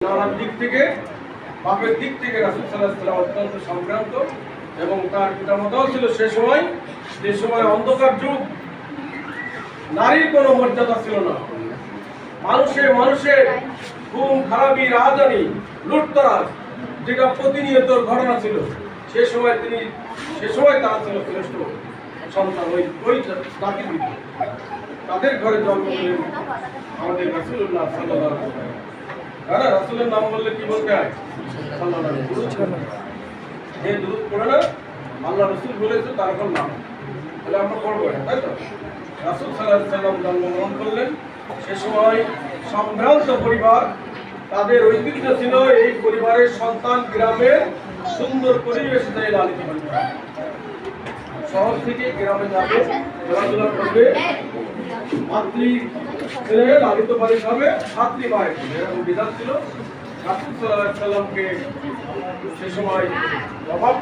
নানার দিক থেকে বাপের দিক থেকে রাসূল সাল্লাল্লাহু আলাইহি ওয়াসাল্লাম অত্যন্ত সংক্রান্ত এবং তার পিতামাতাও ছিল সে সময় অন্ধকার যুগ, নারীর কোনো মর্যাদা ছিল না। মানুষের খুন খারাপি রাহাজানি লুটতরাজ যেটা প্রতিনিয়ত ঘটনা ছিল, সে সময় তারা ছিল শ্রেষ্ঠ সন্তান ওই জাতির ভিতরে। তাদের ঘরে জন্ম নিলেন আমাদের রাসূলুল্লাহ সাল্লাল্লাহু আলাইহি ওয়াসাল্লাম। কারণ রাসূলের নাম বললে কি বলতে হয়? সাল্লাল্লাহু আলাইহি ওয়াসাল্লাম। যে দুরূদ পড়ে না, আল্লাহ রাসূল বলেছে তারপর নাম, তাহলে আমরা পড়বো, তাই তো? রাসূল সাল্লাল্লাহু আলাইহি ওয়াসাল্লাম জন্মগ্রহণ করলেন, সে সময় সম্ভ্রান্ত পরিবার, তাদের ঐতিহ্য ছিল এই পরিবারের সন্তান গ্রামের সুন্দর পরিবেশে তাই লালিত পালিত হবে। শহর থেকে গ্রামে যাবে, খেলাধুলা করবে, মাতৃ ছেলে লালিত পালিত হবে, ছাত্রী মায়ের এরকম বিধান ছিল। রাসূল সাল্লাল্লাহু আলাইহি ওয়াসাল্লামকে সে সময় অভাব